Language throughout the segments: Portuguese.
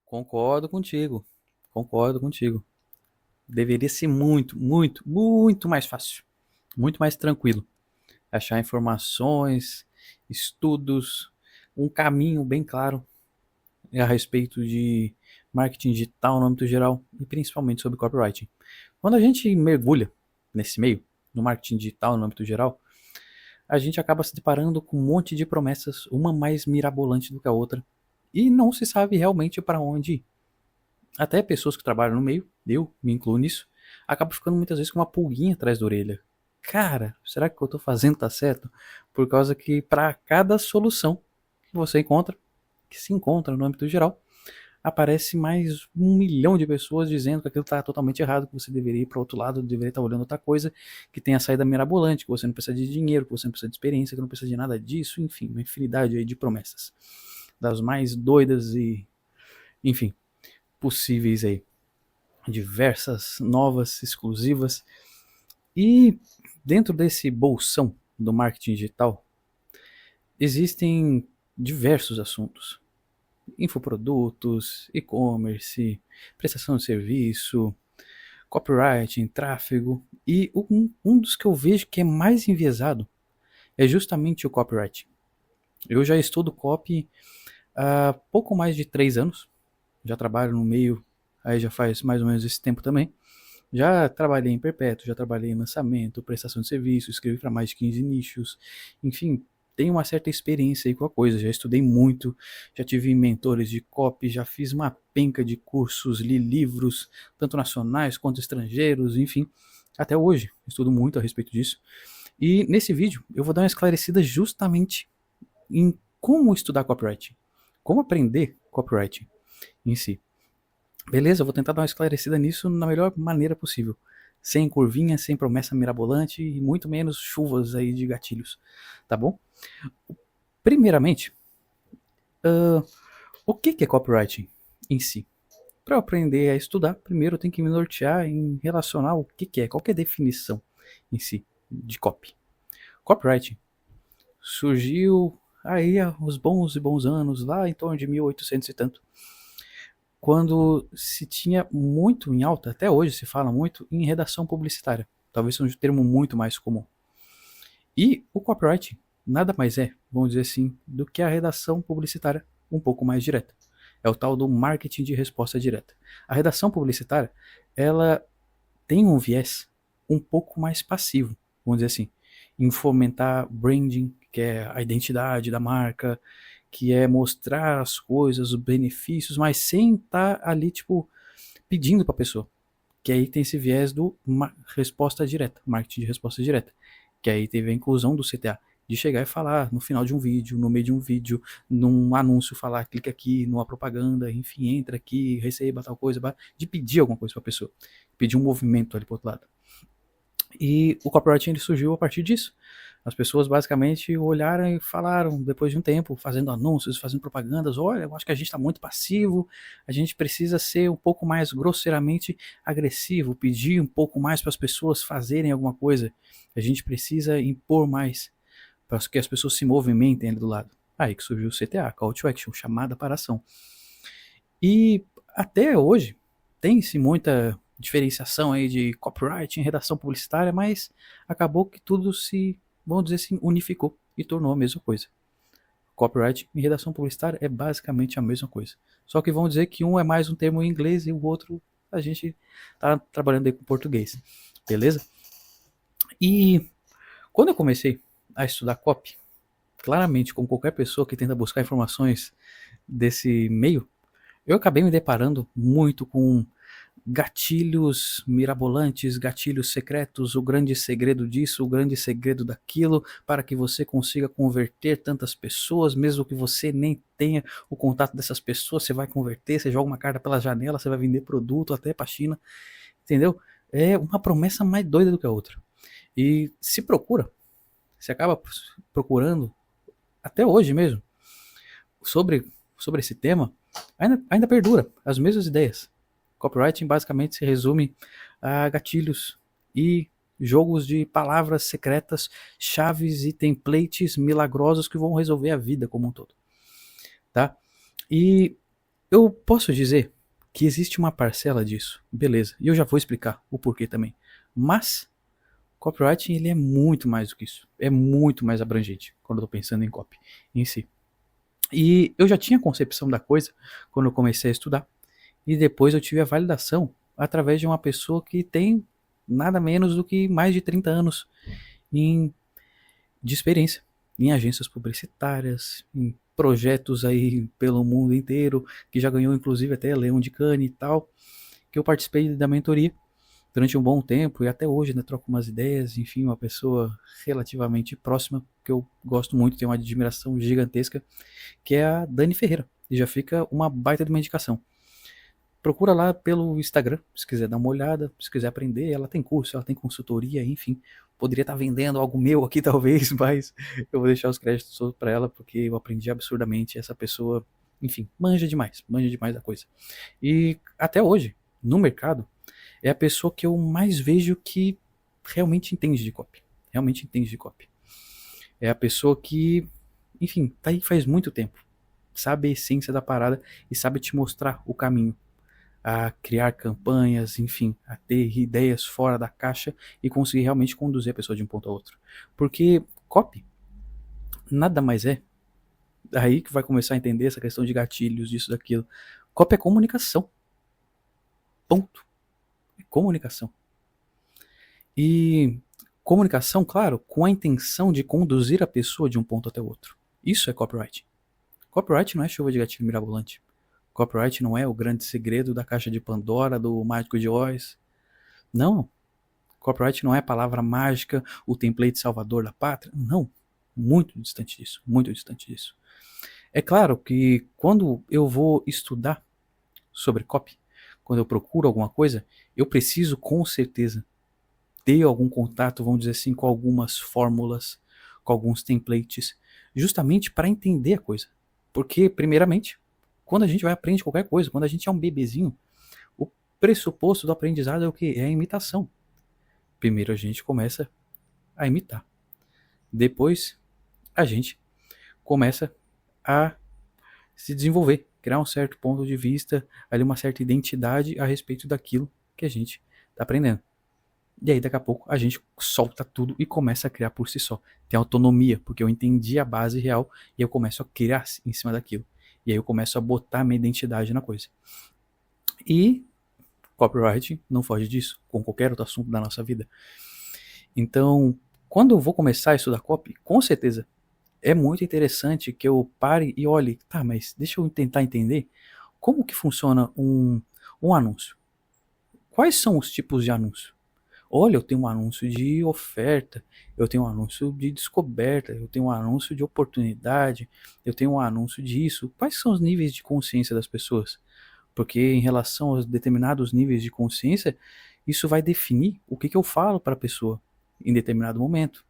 Concordo contigo. Concordo contigo. Deveria ser muito, muito, muito mais fácil. Muito mais tranquilo. Achar informações, estudos, um caminho bem claro a respeito de marketing digital no âmbito geral e principalmente sobre copywriting. Quando a gente mergulha nesse meio, no marketing digital no âmbito geral, a gente acaba se deparando com um monte de promessas, uma mais mirabolante do que a outra, e não se sabe realmente para onde ir. Até pessoas que trabalham no meio, eu me incluo nisso, acabam ficando muitas vezes com uma pulguinha atrás da orelha. Cara, será que o que eu estou fazendo tá certo? Por causa que para cada solução que você encontra, que se encontra no âmbito geral, aparece mais 1 milhão de pessoas dizendo que aquilo está totalmente errado, que você deveria ir para outro lado, deveria estar olhando outra coisa, que tem a saída mirabolante, que você não precisa de dinheiro, que você não precisa de experiência, que não precisa de nada disso, enfim, uma infinidade aí de promessas. Das mais doidas e, enfim, possíveis aí. Diversas, novas, exclusivas. E dentro desse bolsão do marketing digital, existem diversos assuntos. Infoprodutos, e-commerce, prestação de serviço, copywriting, tráfego. E um dos que eu vejo que é mais enviesado é justamente o copywriting. Eu já estudo copy há pouco mais de 3 anos. Já trabalho no meio, aí já faz mais ou menos esse tempo também. Já trabalhei em perpétuo, já trabalhei em lançamento, prestação de serviço, escrevi para mais de 15 nichos, enfim, tenho uma certa experiência aí com a coisa, já estudei muito, já tive mentores de copy, já fiz uma penca de cursos, li livros, tanto nacionais quanto estrangeiros, enfim, até hoje estudo muito a respeito disso. E nesse vídeo eu vou dar uma esclarecida justamente em como estudar copywriting, como aprender copywriting em si. Beleza, eu vou tentar dar uma esclarecida nisso na melhor maneira possível. Sem curvinha, sem promessa mirabolante e muito menos chuvas aí de gatilhos. Tá bom? Primeiramente, o que é copywriting em si? Para eu aprender a estudar, primeiro eu tenho que me nortear em relacionar o que é, qual que é a definição em si de copy. Copywriting surgiu aí há uns bons e bons anos, lá em torno de 1800 e tanto, quando se tinha muito em alta, até hoje se fala muito, em redação publicitária. Talvez seja um termo muito mais comum. E o copywriting nada mais é, vamos dizer assim, do que a redação publicitária um pouco mais direta. É o tal do marketing de resposta direta. A redação publicitária, ela tem um viés um pouco mais passivo, vamos dizer assim, em fomentar branding, que é a identidade da marca, que é mostrar as coisas, os benefícios, mas sem estar ali, tipo, pedindo para a pessoa. Que aí tem esse viés do resposta direta, marketing de resposta direta. Que aí teve a inclusão do CTA, de chegar e falar no final de um vídeo, no meio de um vídeo, num anúncio, falar, clica aqui, numa propaganda, enfim, entra aqui, receba tal coisa, de pedir alguma coisa para a pessoa, pedir um movimento ali pro outro lado. E o copywriting ele surgiu a partir disso. As pessoas basicamente olharam e falaram, depois de um tempo, fazendo anúncios, fazendo propagandas, olha, eu acho que a gente está muito passivo, a gente precisa ser um pouco mais grosseiramente agressivo, pedir um pouco mais para as pessoas fazerem alguma coisa, a gente precisa impor mais para que as pessoas se movimentem ali do lado. Aí que surgiu o CTA, Call to Action, chamada para ação. E até hoje tem-se muita diferenciação aí de copyright em redação publicitária, mas acabou que tudo se, vamos dizer assim, unificou e tornou a mesma coisa. Copyright em redação publicitária é basicamente a mesma coisa. Só que vamos dizer que um é mais um termo em inglês e o outro a gente tá trabalhando aí com português. Beleza? E quando eu comecei a estudar copy, claramente, como qualquer pessoa que tenta buscar informações desse meio, eu acabei me deparando muito com gatilhos mirabolantes, gatilhos secretos, o grande segredo disso, o grande segredo daquilo, para que você consiga converter tantas pessoas, mesmo que você nem tenha o contato dessas pessoas, você vai converter, você joga uma carta pela janela, você vai vender produto até para a China, entendeu? É uma promessa mais doida do que a outra. E se procura, se acaba procurando, até hoje mesmo, sobre esse tema, ainda perdura as mesmas ideias. Copywriting basicamente se resume a gatilhos e jogos de palavras secretas, chaves e templates milagrosos que vão resolver a vida como um todo, tá? E Eu posso dizer que existe uma parcela disso, beleza, e eu já vou explicar o porquê também. Mas copywriting ele é muito mais do que isso, é muito mais abrangente quando eu tô pensando em copy em si. E eu já tinha concepção da coisa quando eu comecei a estudar, e depois eu tive a validação através de uma pessoa que tem nada menos do que mais de 30 anos em, de experiência em agências publicitárias, em projetos aí pelo mundo inteiro, que já ganhou inclusive até Leão de Cane e tal, que eu participei da mentoria durante um bom tempo e até hoje, né, troco umas ideias, enfim, uma pessoa relativamente próxima, que eu gosto muito, tenho uma admiração gigantesca, que é a Dani Ferreira. E já fica uma baita de uma indicação. Procura lá pelo Instagram, se quiser dar uma olhada, se quiser aprender, ela tem curso, ela tem consultoria, enfim. Poderia estar vendendo algo meu aqui talvez, mas eu vou deixar os créditos para ela porque eu aprendi absurdamente. Essa pessoa, enfim, manja demais da coisa. E até hoje, no mercado, é a pessoa que eu mais vejo que realmente entende de copy. Realmente entende de copy. É a pessoa que, enfim, tá aí faz muito tempo. Sabe a essência da parada e sabe te mostrar o caminho. A criar campanhas, enfim, a ter ideias fora da caixa e conseguir realmente conduzir a pessoa de um ponto a outro. Porque copy nada mais é, aí que vai começar a entender essa questão de gatilhos, disso, daquilo. Copy é comunicação. Ponto. É comunicação. E comunicação, claro, com a intenção de conduzir a pessoa de um ponto até o outro. Isso é copyright. Copyright não é chuva de gatilho mirabolante. Copyright não é o grande segredo da caixa de Pandora, do Mágico de Oz. Não. Copyright não é a palavra mágica, o template salvador da pátria. Não. Muito distante disso. Muito distante disso. É claro que quando eu vou estudar sobre copy, quando eu procuro alguma coisa, eu preciso com certeza ter algum contato, vamos dizer assim, com algumas fórmulas, com alguns templates, justamente para entender a coisa. Porque, primeiramente, quando a gente vai aprender qualquer coisa, quando a gente é um bebezinho, o pressuposto do aprendizado é o quê? É a imitação. Primeiro a gente começa a imitar. Depois a gente começa a se desenvolver, criar um certo ponto de vista, ali uma certa identidade a respeito daquilo que a gente está aprendendo. E aí daqui a pouco a gente solta tudo e começa a criar por si só. Tem autonomia, porque eu entendi a base real e eu começo a criar em cima daquilo. E aí eu começo a botar minha identidade na coisa. E copyright não foge disso, com qualquer outro assunto da nossa vida. Então, quando eu vou começar a estudar copy, com certeza é muito interessante que eu pare e olhe, tá, mas deixa eu tentar entender como que funciona um anúncio. Quais são os tipos de anúncio? Olha, eu tenho um anúncio de oferta, eu tenho um anúncio de descoberta, eu tenho um anúncio de oportunidade, eu tenho um anúncio disso. Quais são os níveis de consciência das pessoas? Porque em relação aos determinados níveis de consciência, isso vai definir o que eu falo para a pessoa em determinado momento.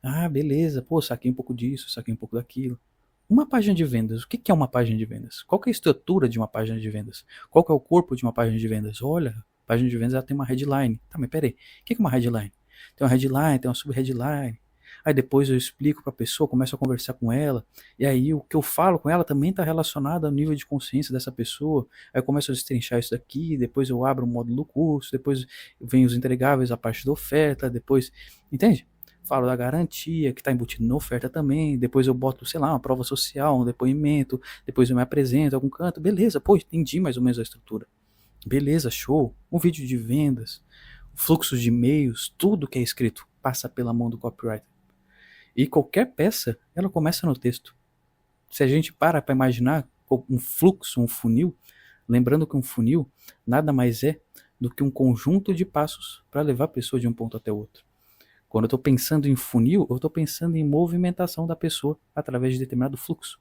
Ah, beleza, pô, saquei um pouco disso, saquei um pouco daquilo. Uma página de vendas, o que é uma página de vendas? Qual que é a estrutura de uma página de vendas? Qual que é o corpo de uma página de vendas? Olha, a página de vendas ela tem uma headline. Tá, mas peraí, o que é uma headline? Tem uma headline, tem uma sub-headline. Aí depois eu explico para a pessoa, começo a conversar com ela, e aí o que eu falo com ela também está relacionado ao nível de consciência dessa pessoa. Aí eu começo a destrinchar isso daqui, depois eu abro o módulo do curso, depois vem os entregáveis, a parte da oferta, depois, entende? Falo da garantia que está embutido na oferta também, depois eu boto, sei lá, uma prova social, um depoimento, depois eu me apresento em algum canto, beleza, pô, entendi mais ou menos a estrutura. Beleza, show. Um vídeo de vendas, fluxos de e-mails, tudo que é escrito passa pela mão do copywriter. E qualquer peça, ela começa no texto. Se a gente para imaginar um fluxo, um funil, lembrando que um funil nada mais é do que um conjunto de passos para levar a pessoa de um ponto até o outro. Quando eu estou pensando em funil, eu estou pensando em movimentação da pessoa através de determinado fluxo.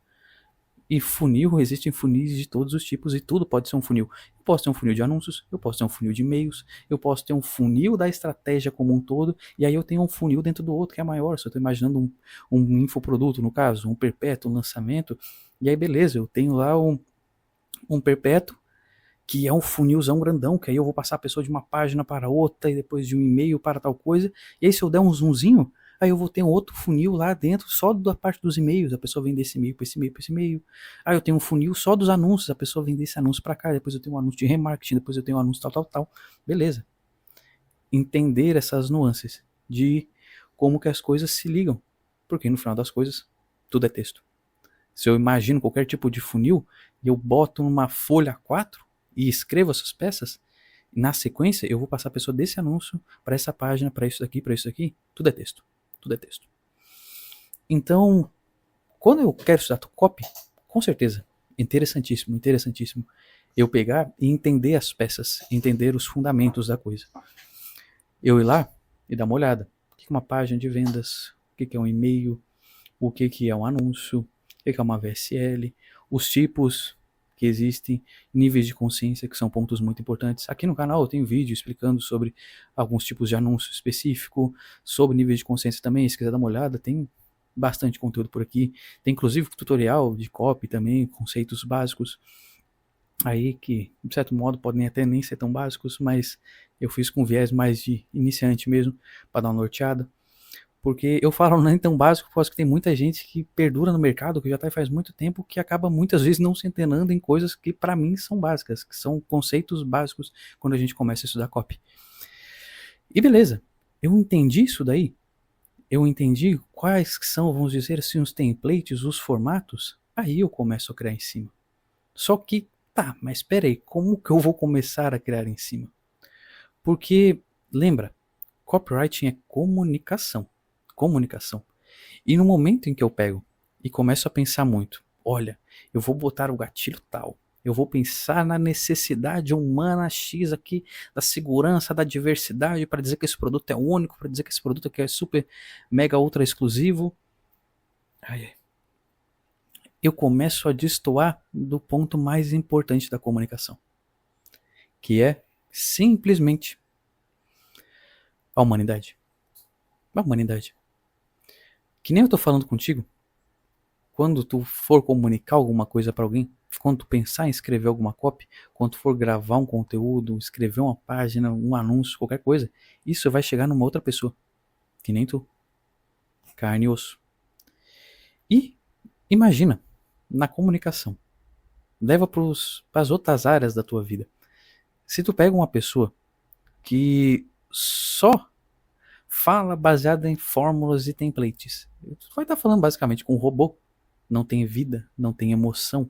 E funil, existem funis de todos os tipos e tudo pode ser um funil. Eu posso ter um funil de anúncios, eu posso ter um funil de e-mails, eu posso ter um funil da estratégia como um todo, e aí eu tenho um funil dentro do outro que é maior. Se eu estou imaginando um infoproduto, no caso, um perpétuo, um lançamento, e aí beleza, eu tenho lá um perpétuo, que é um funilzão grandão, que aí eu vou passar a pessoa de uma página para outra, e depois de um e-mail para tal coisa, e aí se eu der um zoomzinho, Aí eu vou ter um outro funil lá dentro, só da parte dos e-mails, a pessoa vem desse e-mail para esse e-mail para esse e-mail. Aí eu tenho um funil só dos anúncios, a pessoa vem desse anúncio para cá, depois eu tenho um anúncio de remarketing, depois eu tenho um anúncio tal. Beleza. Entender essas nuances de como que as coisas se ligam, porque no final das coisas, tudo é texto. Se eu imagino qualquer tipo de funil e eu boto numa folha A4 e escrevo essas peças, na sequência eu vou passar a pessoa desse anúncio para essa página, para isso aqui, tudo é texto. Tudo é texto. Então, quando eu quero estudar copy, com certeza, interessantíssimo eu pegar e entender as peças, entender os fundamentos da coisa. Eu ir lá e dar uma olhada. O que é uma página de vendas? O que é um e-mail? O que é um anúncio? O que é uma VSL? Os tipos que existem, níveis de consciência, que são pontos muito importantes. Aqui no canal eu tenho vídeo explicando sobre alguns tipos de anúncio específico, sobre níveis de consciência também, se quiser dar uma olhada, tem bastante conteúdo por aqui. Tem inclusive tutorial de copy também, conceitos básicos, aí que, de certo modo, podem até nem ser tão básicos, mas eu fiz com viés mais de iniciante mesmo, para dar uma norteada. Porque eu falo nem tão básico, porque tem muita gente que perdura no mercado, que já está faz muito tempo, que acaba muitas vezes não se entendendo em coisas que para mim são básicas, que são conceitos básicos quando a gente começa a estudar copy. E beleza, eu entendi isso daí, eu entendi quais são, vamos dizer assim, os templates, os formatos, aí eu começo a criar em cima. Só que, tá, mas espera aí, como que eu vou começar a criar em cima? Porque, lembra, copywriting é comunicação. E no momento em que eu pego e começo a pensar muito, olha, eu vou botar o gatilho tal, eu vou pensar na necessidade humana X aqui, da segurança, da diversidade, para dizer que esse produto é único, para dizer que esse produto aqui é super, mega, ultra exclusivo. Eu começo a destoar do ponto mais importante da comunicação, que é simplesmente a humanidade. A humanidade. Que nem eu tô falando contigo, quando tu for comunicar alguma coisa para alguém, quando tu pensar em escrever alguma copy, quando tu for gravar um conteúdo, escrever uma página, um anúncio, qualquer coisa, isso vai chegar numa outra pessoa, que nem tu, carne e osso. E imagina, na comunicação, leva para as outras áreas da tua vida. Se tu pega uma pessoa que só fala baseada em fórmulas e templates, tu vai estar falando basicamente com um robô, não tem vida, não tem emoção,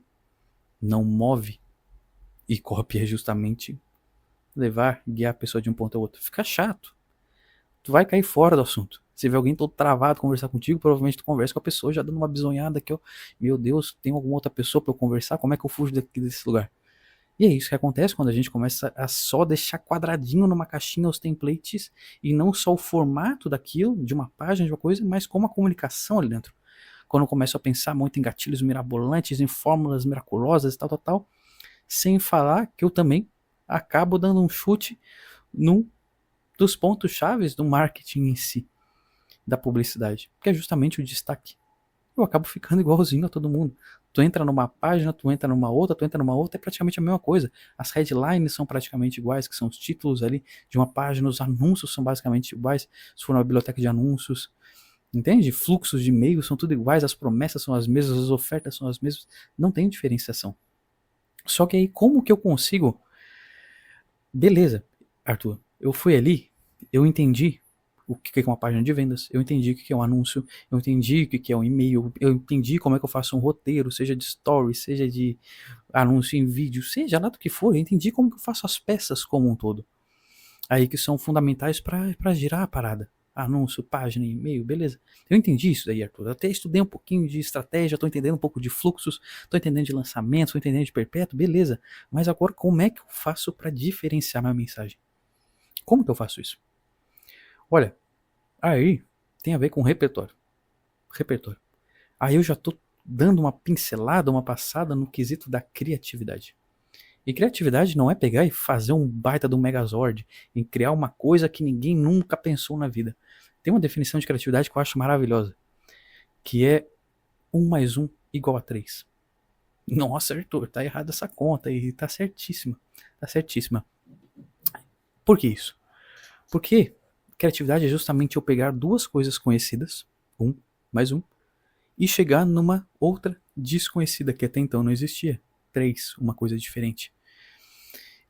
não move. E copy é justamente guiar a pessoa de um ponto ao outro. Fica chato. Tu vai cair fora do assunto. Se vê alguém todo travado conversar contigo, provavelmente tu conversa com a pessoa já dando uma bisonhada que, meu Deus, tem alguma outra pessoa para eu conversar? Como é que eu fujo desse lugar? E é isso que acontece quando a gente começa a só deixar quadradinho numa caixinha os templates e não só o formato daquilo, de uma página, de uma coisa, mas como a comunicação ali dentro. Quando eu começo a pensar muito em gatilhos mirabolantes, em fórmulas miraculosas e tal, sem falar que eu também acabo dando um chute num dos pontos chaves do marketing em si, da publicidade, que é justamente o destaque. Eu acabo ficando igualzinho a todo mundo. Tu entra numa página, tu entra numa outra, é praticamente a mesma coisa. As headlines são praticamente iguais, que são os títulos ali de uma página, os anúncios são basicamente iguais, se for uma biblioteca de anúncios. Entende? Fluxos de e-mails são tudo iguais, as promessas são as mesmas, as ofertas são as mesmas, não tem diferenciação. Só que aí como que eu consigo... Beleza, Arthur, eu fui ali, eu entendi o que é uma página de vendas, eu entendi o que é um anúncio, eu entendi o que é um e-mail, eu entendi como é que eu faço um roteiro, seja de story, seja de anúncio em vídeo, seja lá do que for, eu entendi como que eu faço as peças como um todo. Aí que são fundamentais para girar a parada. Anúncio, página, e-mail, beleza. Eu entendi isso daí, Arthur. Eu até estudei um pouquinho de estratégia, estou entendendo um pouco de fluxos, estou entendendo de lançamentos, estou entendendo de perpétuo, beleza. Mas agora como é que eu faço para diferenciar minha mensagem? Como que eu faço isso? Olha, aí tem a ver com repertório. Aí eu já estou dando uma pincelada, uma passada no quesito da criatividade. E criatividade não é pegar e fazer um baita de um megazord, em criar uma coisa que ninguém nunca pensou na vida. Tem uma definição de criatividade que eu acho maravilhosa, que é 1 mais 1 igual a 3. Nossa, Arthur, tá errada essa conta e tá certíssima. Tá certíssima. Por que isso? Porque Criatividade é justamente eu pegar duas coisas conhecidas, um mais um, e chegar numa outra desconhecida que até então não existia. 3, uma coisa diferente.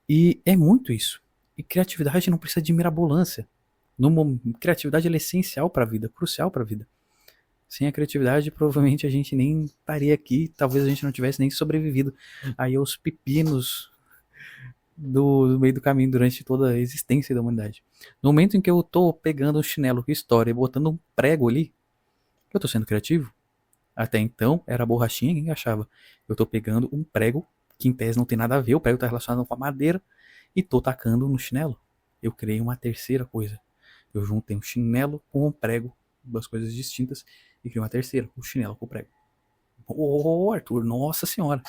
E é muito isso. E criatividade não precisa de mirabolância. Criatividade é essencial para a vida, crucial para a vida. Sem a criatividade, provavelmente a gente nem estaria aqui, talvez a gente não tivesse nem sobrevivido aí aos pepinos do meio do caminho durante toda a existência da humanidade. No momento em que eu tô pegando um chinelo com história e botando um prego ali, eu tô sendo criativo. Até então, era a borrachinha que encaixava. Eu tô pegando um prego, que em tese não tem nada a ver, o prego tá relacionado com a madeira, e tô tacando no chinelo. Eu criei uma terceira coisa. Eu juntei um chinelo com um prego, duas coisas distintas, e criei uma terceira, o chinelo com o prego. Ô, Arthur, nossa senhora.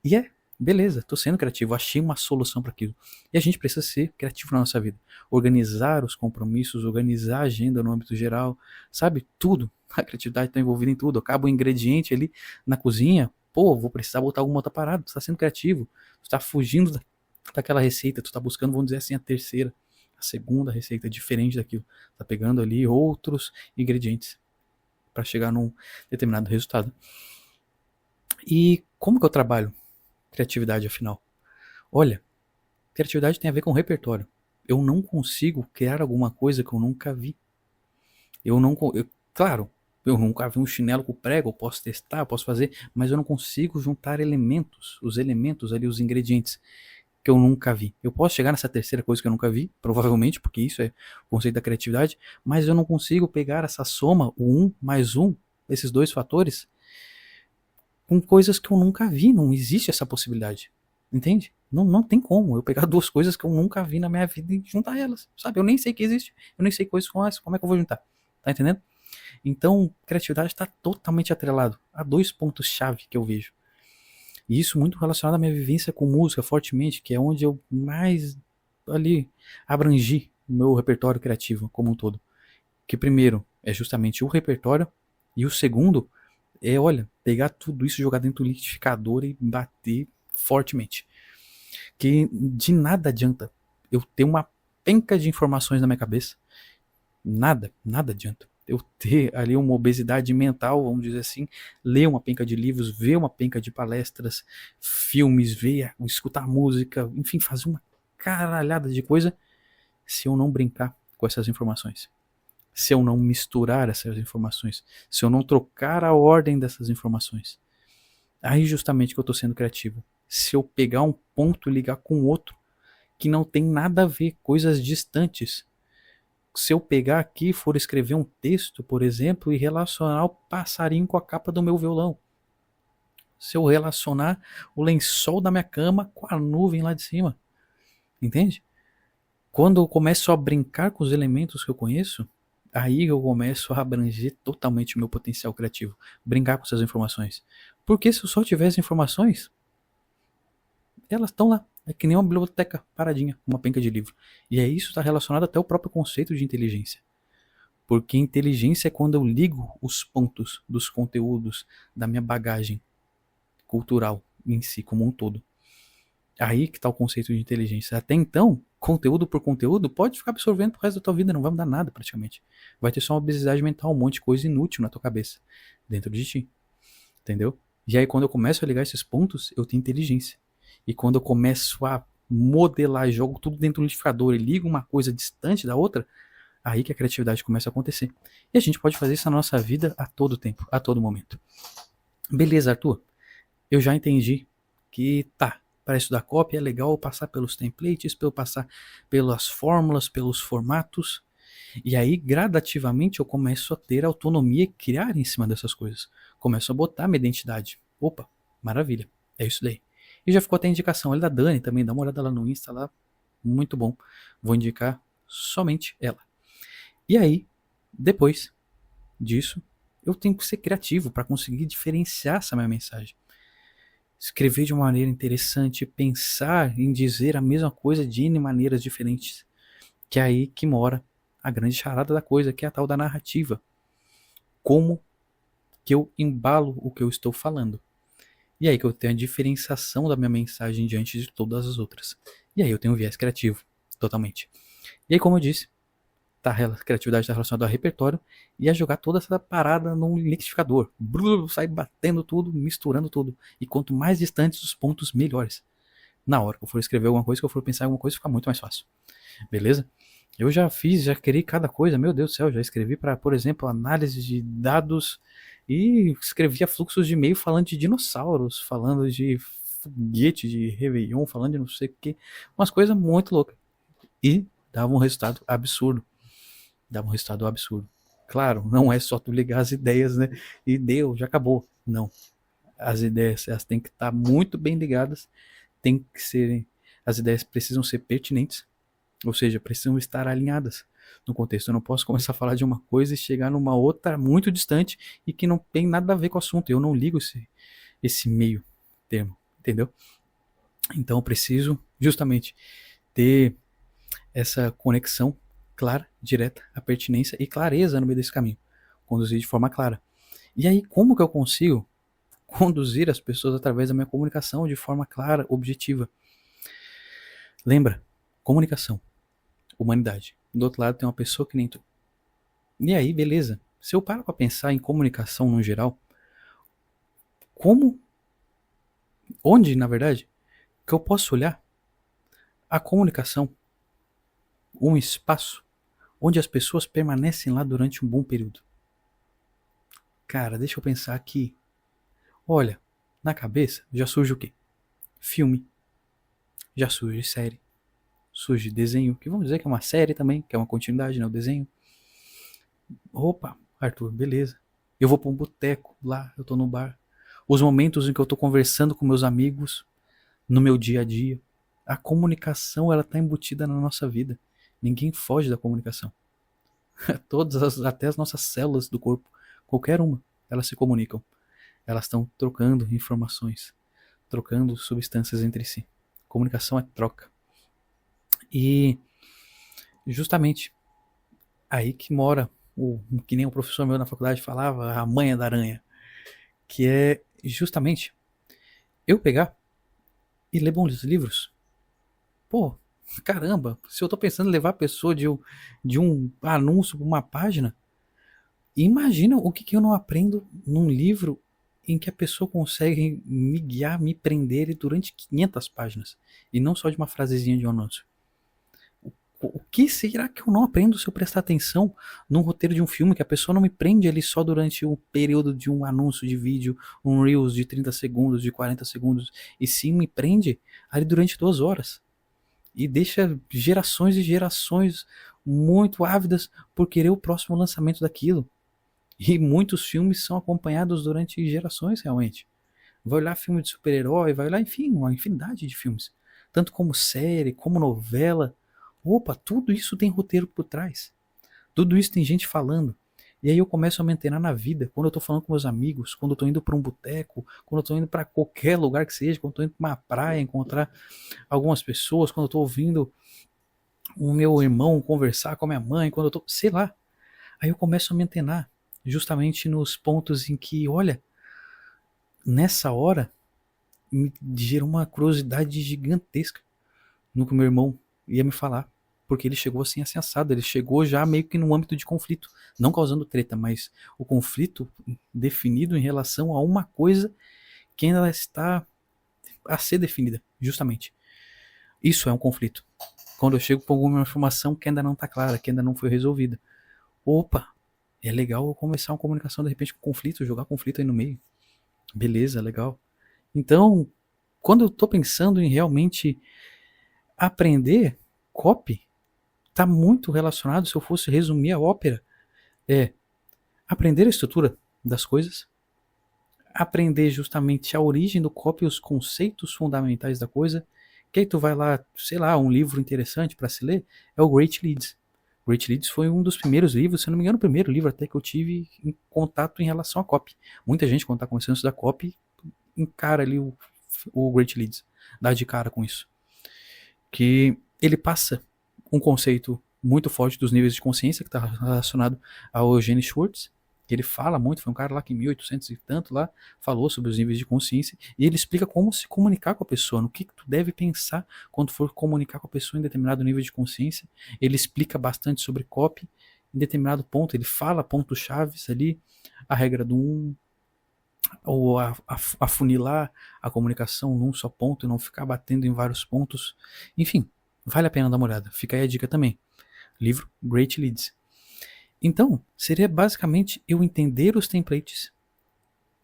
E beleza, tô sendo criativo, achei uma solução para aquilo. E a gente precisa ser criativo na nossa vida. Organizar os compromissos, organizar a agenda no âmbito geral, sabe? Tudo. A criatividade está envolvida em tudo. Acaba o ingrediente ali na cozinha, pô, vou precisar botar alguma outra parada. Tu está sendo criativo, tu está fugindo daquela receita, tu está buscando, vamos dizer assim, a terceira, a segunda receita diferente daquilo. Tá pegando ali outros ingredientes para chegar num determinado resultado. E como que eu trabalho criatividade, afinal? Olha, criatividade tem a ver com repertório. Eu não consigo criar alguma coisa que eu nunca vi. Claro, eu nunca vi um chinelo com prego, eu posso testar, eu posso fazer, mas eu não consigo juntar elementos, os elementos ali, os ingredientes que eu nunca vi. Eu posso chegar nessa terceira coisa que eu nunca vi, provavelmente, porque isso é o conceito da criatividade, mas eu não consigo pegar essa soma, o 1 mais 1, esses dois fatores, com coisas que eu nunca vi. Não existe essa possibilidade. Entende? Não tem como eu pegar duas coisas que eu nunca vi na minha vida e juntar elas. Sabe? Eu nem sei que existe. Eu nem sei coisas como essa. Como é que eu vou juntar? Tá entendendo? Então, criatividade está totalmente atrelado a dois pontos-chave que eu vejo. E isso muito relacionado à minha vivência com música fortemente, que é onde eu mais ali abrangi o meu repertório criativo como um todo. Que primeiro é justamente o repertório e o segundo é, olha, pegar tudo isso, jogar dentro do liquidificador e bater fortemente. Que de nada adianta eu ter uma penca de informações na minha cabeça. Nada adianta. Eu ter ali uma obesidade mental, vamos dizer assim, ler uma penca de livros, ver uma penca de palestras, filmes, escutar música, enfim, fazer uma caralhada de coisa, se eu não brincar com essas informações. Se eu não misturar essas informações, se eu não trocar a ordem dessas informações. Aí justamente que eu estou sendo criativo. Se eu pegar um ponto e ligar com outro, que não tem nada a ver, coisas distantes. Se eu pegar aqui e for escrever um texto, por exemplo, e relacionar o passarinho com a capa do meu violão. Se eu relacionar o lençol da minha cama com a nuvem lá de cima. Entende? Quando eu começo a brincar com os elementos que eu conheço, aí eu começo a abranger totalmente o meu potencial criativo. Brincar com essas informações. Porque se eu só tivesse informações, elas estão lá. É que nem uma biblioteca paradinha, uma penca de livro. E é isso está relacionado até ao próprio conceito de inteligência. Porque inteligência é quando eu ligo os pontos dos conteúdos da minha bagagem cultural em si, como um todo. Aí que está o conceito de inteligência. Até então, conteúdo por conteúdo, pode ficar absorvendo pro resto da tua vida, não vai mudar nada praticamente. Vai ter só uma obesidade mental, um monte de coisa inútil na tua cabeça, dentro de ti. Entendeu? E aí quando eu começo a ligar esses pontos, eu tenho inteligência. E quando eu começo a modelar, jogo tudo dentro do liquidificador e ligo uma coisa distante da outra, aí que a criatividade começa a acontecer. E a gente pode fazer isso na nossa vida a todo tempo, a todo momento. Beleza, Arthur? Eu já entendi que para estudar copy é legal eu passar pelos templates, para eu passar pelas fórmulas, pelos formatos. E aí, gradativamente, eu começo a ter autonomia e criar em cima dessas coisas. Começo a botar minha identidade. Opa, maravilha. É isso daí. E já ficou até a indicação ali da Dani também. Dá uma olhada lá no Insta, lá. Muito bom. Vou indicar somente ela. E aí, depois disso, eu tenho que ser criativo para conseguir diferenciar essa minha mensagem. Escrever de uma maneira interessante, pensar em dizer a mesma coisa de N maneiras diferentes. Que é aí que mora a grande charada da coisa, que é a tal da narrativa. Como que eu embalo o que eu estou falando. E aí que eu tenho a diferenciação da minha mensagem diante de todas as outras. E aí eu tenho um viés criativo, totalmente. E aí, como eu disse, criatividade está relacionada ao repertório, e a jogar toda essa parada num liquidificador. Sai batendo tudo, misturando tudo. E quanto mais distantes os pontos, melhores. Na hora que eu for escrever alguma coisa, que eu for pensar em alguma coisa, fica muito mais fácil. Beleza? Eu já criei cada coisa, meu Deus do céu, já escrevi para, por exemplo, análise de dados e escrevia fluxos de e-mail falando de dinossauros, falando de foguete, de Réveillon, falando de não sei o que, umas coisas muito loucas. E dava um resultado absurdo. Claro, não é só tu ligar as ideias, né? E deu, já acabou. Não. As ideias, elas têm que estar muito bem ligadas, as ideias precisam ser pertinentes, ou seja, precisam estar alinhadas no contexto. Eu não posso começar a falar de uma coisa e chegar numa outra muito distante e que não tem nada a ver com o assunto. Eu não ligo esse meio termo, entendeu? Então eu preciso justamente ter essa conexão clara, direta, a pertinência e clareza no meio desse caminho. Conduzir de forma clara. E aí, como que eu consigo conduzir as pessoas através da minha comunicação de forma clara, objetiva? Lembra? Comunicação. Humanidade. Do outro lado tem uma pessoa que nem tu. E aí, beleza. Se eu paro pra pensar em comunicação no geral, onde, na verdade, que eu posso olhar a comunicação, um espaço onde as pessoas permanecem lá durante um bom período. Cara, deixa eu pensar aqui. Olha, na cabeça já surge o quê? Filme. Já surge série. Surge desenho, que vamos dizer que é uma série também, que é uma continuidade, né? O desenho. Opa, Arthur, beleza. Eu vou pra um boteco lá, eu tô no bar. Os momentos em que eu tô conversando com meus amigos, no meu dia a dia. A comunicação, ela tá embutida na nossa vida. Ninguém foge da comunicação. Até as nossas células do corpo, qualquer uma, elas se comunicam. Elas estão trocando informações, trocando substâncias entre si. Comunicação é troca. E justamente aí que mora que nem um professor meu na faculdade falava, a manha da aranha, que é justamente eu pegar e ler bons livros. Pô, caramba, se eu tô pensando em levar a pessoa de um anúncio para uma página, imagina o que eu não aprendo num livro em que a pessoa consegue me guiar, me prender durante 500 páginas, e não só de uma frasezinha de um anúncio. O que será que eu não aprendo se eu prestar atenção num roteiro de um filme, que a pessoa não me prende ali só durante o período de um anúncio de vídeo, um Reels de 30 segundos, de 40 segundos, e sim me prende ali durante 2 horas. E deixa gerações e gerações muito ávidas por querer o próximo lançamento daquilo. E muitos filmes são acompanhados durante gerações realmente. Vai olhar filme de super-herói, vai olhar, enfim, uma infinidade de filmes. Tanto como série, como novela. Opa, tudo isso tem roteiro por trás. Tudo isso tem gente falando. E aí eu começo a me antenar na vida. Quando eu tô falando com meus amigos, quando eu tô indo pra um boteco, quando eu tô indo pra qualquer lugar que seja, quando eu tô indo pra uma praia, encontrar algumas pessoas, quando eu tô ouvindo o meu irmão conversar com a minha mãe, quando eu tô, sei lá. Aí eu começo a me antenar justamente nos pontos em que, olha, nessa hora me gerou uma curiosidade gigantesca no que o meu irmão ia me falar. Porque ele chegou assim assado, ele chegou já meio que no âmbito de conflito, não causando treta, mas o conflito definido em relação a uma coisa que ainda está a ser definida, justamente. Isso é um conflito. Quando eu chego com alguma informação que ainda não está clara, que ainda não foi resolvida. Opa, é legal eu começar uma comunicação de repente com conflito, jogar conflito aí no meio. Beleza, legal. Então, quando eu estou pensando em realmente aprender copy, está muito relacionado, se eu fosse resumir a ópera, é aprender a estrutura das coisas, aprender justamente a origem do copy, os conceitos fundamentais da coisa, que aí tu vai lá, sei lá, um livro interessante para se ler, é o Great Leads. Great Leads foi um dos primeiros livros, se não me engano, o primeiro livro até que eu tive em contato em relação a copy. Muita gente, quando está começando a estudar copy, encara ali o Great Leads, dá de cara com isso. Que ele passa um conceito muito forte dos níveis de consciência, que está relacionado ao Eugene Schwartz, Ele fala muito, foi um cara lá que em 1800 e tanto lá falou sobre os níveis de consciência e ele explica como se comunicar com a pessoa, no que tu deve pensar quando for comunicar com a pessoa em determinado nível de consciência. Ele explica bastante sobre copy em determinado ponto, ele fala pontos chaves ali, a regra do ou afunilar a comunicação num só ponto e não ficar batendo em vários pontos. Enfim, vale a pena dar uma olhada. Fica aí a dica também. Livro Great Leads. Então, seria basicamente eu entender os templates,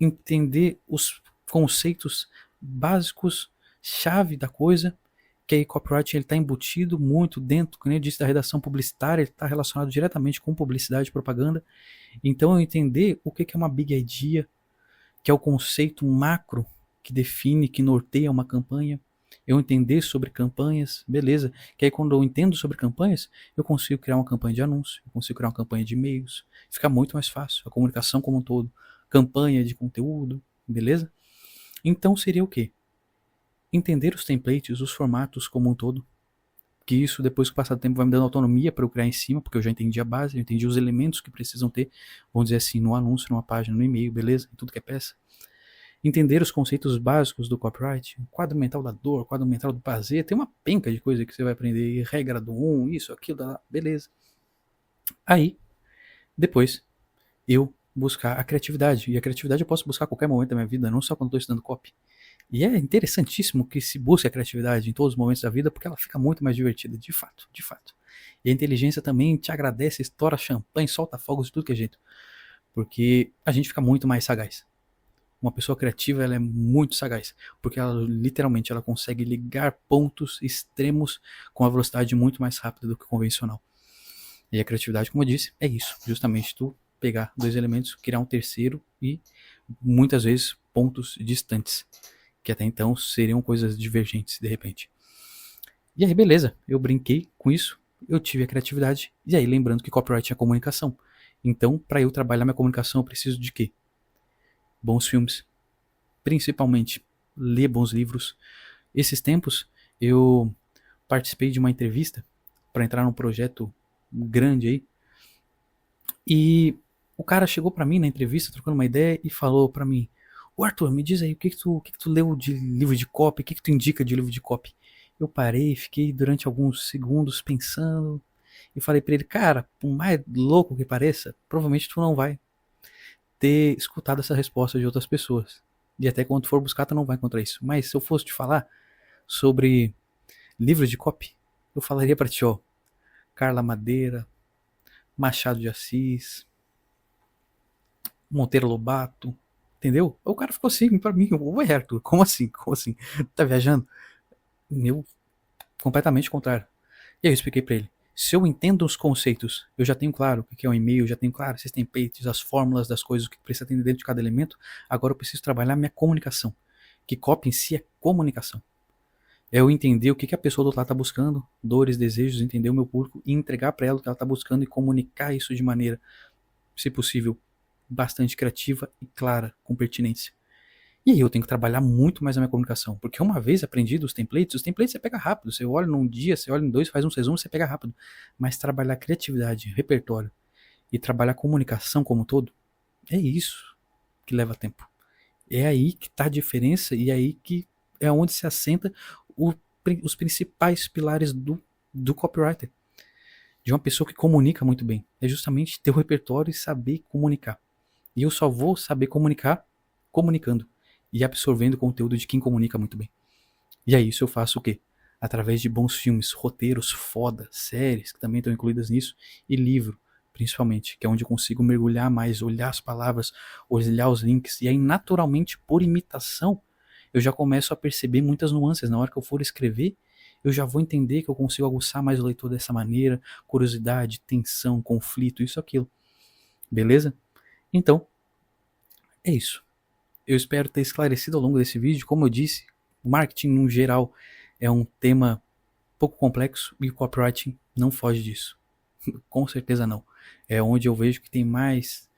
entender os conceitos básicos, chave da coisa, que aí copyright está embutido muito dentro, como eu disse, da redação publicitária, ele está relacionado diretamente com publicidade e propaganda. Então, eu entender o que é uma big idea, que é o conceito macro que define, que norteia uma campanha. Eu entender sobre campanhas, beleza. Que aí quando eu entendo sobre campanhas, eu consigo criar uma campanha de anúncio, eu consigo criar uma campanha de e-mails. Fica muito mais fácil, a comunicação como um todo. Campanha de conteúdo, beleza? Então seria o quê? Entender os templates, os formatos como um todo. Que isso, depois que passar o tempo, vai me dando autonomia para eu criar em cima, porque eu já entendi a base, eu entendi os elementos que precisam ter, vamos dizer assim, no anúncio, numa página, no e-mail, beleza? Em tudo que é peça. Entender os conceitos básicos do copyright, quadro mental da dor, quadro mental do prazer, tem uma penca de coisa que você vai aprender, regra do isso, aquilo, beleza. Aí, depois, eu buscar a criatividade, e a criatividade eu posso buscar a qualquer momento da minha vida, não só quando estou estudando copy. E é interessantíssimo que se busque a criatividade em todos os momentos da vida, porque ela fica muito mais divertida, de fato, de fato. E a inteligência também te agradece, estoura champanhe, solta fogos de tudo que é jeito, porque a gente fica muito mais sagaz. Uma pessoa criativa, ela é muito sagaz, porque ela literalmente ela consegue ligar pontos extremos com a velocidade muito mais rápida do que o convencional. E a criatividade, como eu disse, é isso, justamente tu pegar dois elementos, criar um terceiro e muitas vezes pontos distantes, que até então seriam coisas divergentes de repente. E aí beleza, eu brinquei com isso, eu tive a criatividade, e aí lembrando que copyright é comunicação. Então, para eu trabalhar minha comunicação, eu preciso de quê? Bons filmes, principalmente ler bons livros. Esses tempos eu participei de uma entrevista para entrar num projeto grande aí e o cara chegou para mim na entrevista trocando uma ideia e falou para mim: "Ô Arthur, me diz aí o que que tu leu de livro de copy, o que tu indica de livro de copy?" Eu parei, fiquei durante alguns segundos pensando e falei para ele: "Cara, por mais louco que pareça, provavelmente tu não vai ter escutado essa resposta de outras pessoas. E até quando for buscar, tu não vai encontrar isso. Mas se eu fosse te falar sobre livros de copy, eu falaria pra ti, ó, Carla Madeira, Machado de Assis, Monteiro Lobato, entendeu?" O cara ficou assim pra mim, ué, Arthur, como assim? Como assim? Tá viajando? Meu, completamente contrário. E aí eu expliquei pra ele. Se eu entendo os conceitos, eu já tenho claro o que é um e-mail, já tenho claro esses templates, as fórmulas das coisas, o que precisa ter dentro de cada elemento, agora eu preciso trabalhar minha comunicação. Que copy em si é comunicação. É eu entender o que a pessoa do outro lado está buscando, dores, desejos, entender o meu público e entregar para ela o que ela está buscando e comunicar isso de maneira, se possível, bastante criativa e clara, com pertinência. E aí eu tenho que trabalhar muito mais a minha comunicação, porque uma vez aprendido os templates você pega rápido, você olha num dia, você olha em dois, faz um resumo, você pega rápido. Mas trabalhar criatividade, repertório e trabalhar comunicação como um todo, é isso que leva tempo. É aí que está a diferença e é aí que é onde se assenta os principais pilares do copywriter. De uma pessoa que comunica muito bem. É justamente ter o repertório e saber comunicar. E eu só vou saber comunicar comunicando e absorvendo o conteúdo de quem comunica muito bem. E aí isso eu faço o quê? Através de bons filmes, roteiros foda, séries que também estão incluídas nisso, e livro, principalmente, que é onde eu consigo mergulhar mais, olhar as palavras, olhar os links, e aí naturalmente, por imitação, eu já começo a perceber muitas nuances. Na hora que eu for escrever, eu já vou entender que eu consigo aguçar mais o leitor dessa maneira, curiosidade, tensão, conflito, isso, aquilo. Beleza? Então, é isso. Eu espero ter esclarecido ao longo desse vídeo. Como eu disse, marketing no geral é um tema pouco complexo e o copywriting não foge disso. Com certeza não. É onde eu vejo que tem mais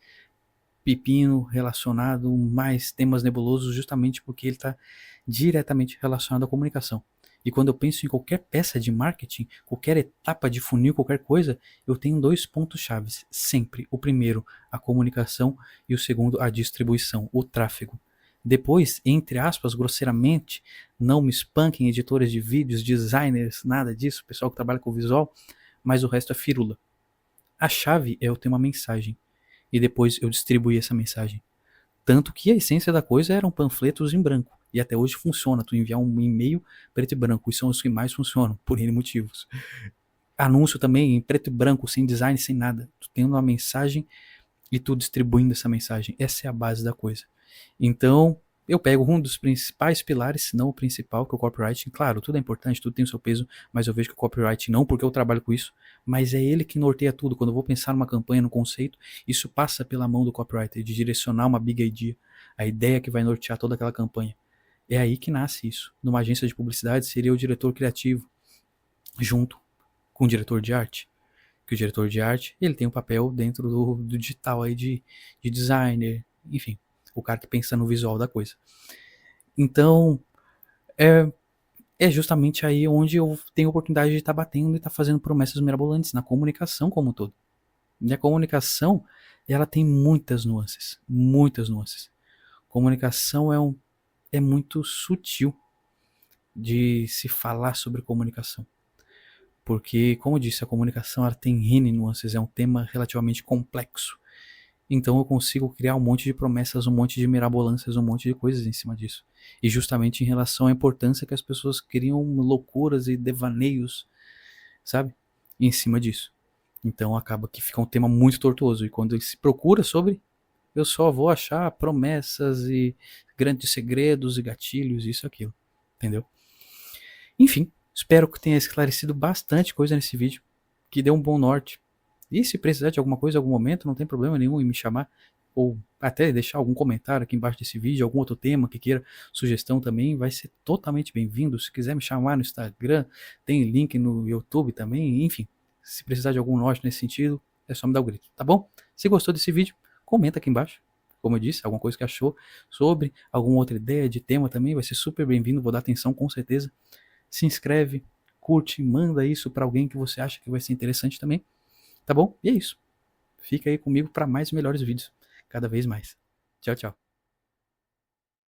pepino relacionado, mais temas nebulosos, justamente porque ele está diretamente relacionado à comunicação. E quando eu penso em qualquer peça de marketing, qualquer etapa de funil, qualquer coisa, eu tenho dois pontos chaves, sempre. O primeiro, a comunicação, e o segundo, a distribuição, o tráfego. Depois, entre aspas, grosseiramente, não me espanquem editores de vídeos, designers, nada disso, pessoal que trabalha com visual, mas o resto é firula. A chave é eu ter uma mensagem e depois eu distribuir essa mensagem. Tanto que a essência da coisa eram panfletos em branco. E até hoje funciona, tu enviar um e-mail preto e branco, e são os que mais funcionam, por N motivos. Anúncio também em preto e branco, sem design, sem nada. Tu tendo uma mensagem e tu distribuindo essa mensagem. Essa é a base da coisa. Então, eu pego um dos principais pilares, se não o principal, que é o copywriting. Claro, tudo é importante, tudo tem o seu peso, mas eu vejo que o copywriting, não porque eu trabalho com isso, mas é ele que norteia tudo. Quando eu vou pensar numa campanha, num conceito, isso passa pela mão do copywriter, de direcionar uma big idea, a ideia que vai nortear toda aquela campanha. É aí que nasce isso. Numa agência de publicidade, seria o diretor criativo, junto com o diretor de arte. Que o diretor de arte, ele tem um papel dentro do digital aí de designer, enfim, o cara que pensa no visual da coisa. Então, é justamente aí onde eu tenho a oportunidade de estar batendo e estar fazendo promessas mirabolantes na comunicação como um todo. E a comunicação, ela tem muitas nuances, muitas nuances. Comunicação é muito sutil de se falar sobre comunicação. Porque, como eu disse, a comunicação ela tem N nuances, é um tema relativamente complexo. Então eu consigo criar um monte de promessas, um monte de mirabolâncias, um monte de coisas em cima disso. E justamente em relação à importância que as pessoas criam loucuras e devaneios, sabe? Em cima disso. Então acaba que fica um tema muito tortuoso. E quando se procura sobre, eu só vou achar promessas e grandes segredos e gatilhos, isso e aquilo. Entendeu? Enfim, espero que tenha esclarecido bastante coisa nesse vídeo, que dê um bom norte. E se precisar de alguma coisa em algum momento, não tem problema nenhum em me chamar, ou até deixar algum comentário aqui embaixo desse vídeo, algum outro tema que queira, sugestão também, vai ser totalmente bem-vindo. Se quiser me chamar no Instagram, tem link no YouTube também, enfim. Se precisar de algum norte nesse sentido, é só me dar o grito, tá bom? Se gostou desse vídeo, comenta aqui embaixo. Como eu disse, alguma coisa que achou sobre, alguma outra ideia de tema também, vai ser super bem-vindo, vou dar atenção com certeza. Se inscreve, curte, manda isso para alguém que você acha que vai ser interessante também, tá bom? E é isso. Fica aí comigo para mais melhores vídeos, cada vez mais. Tchau, tchau.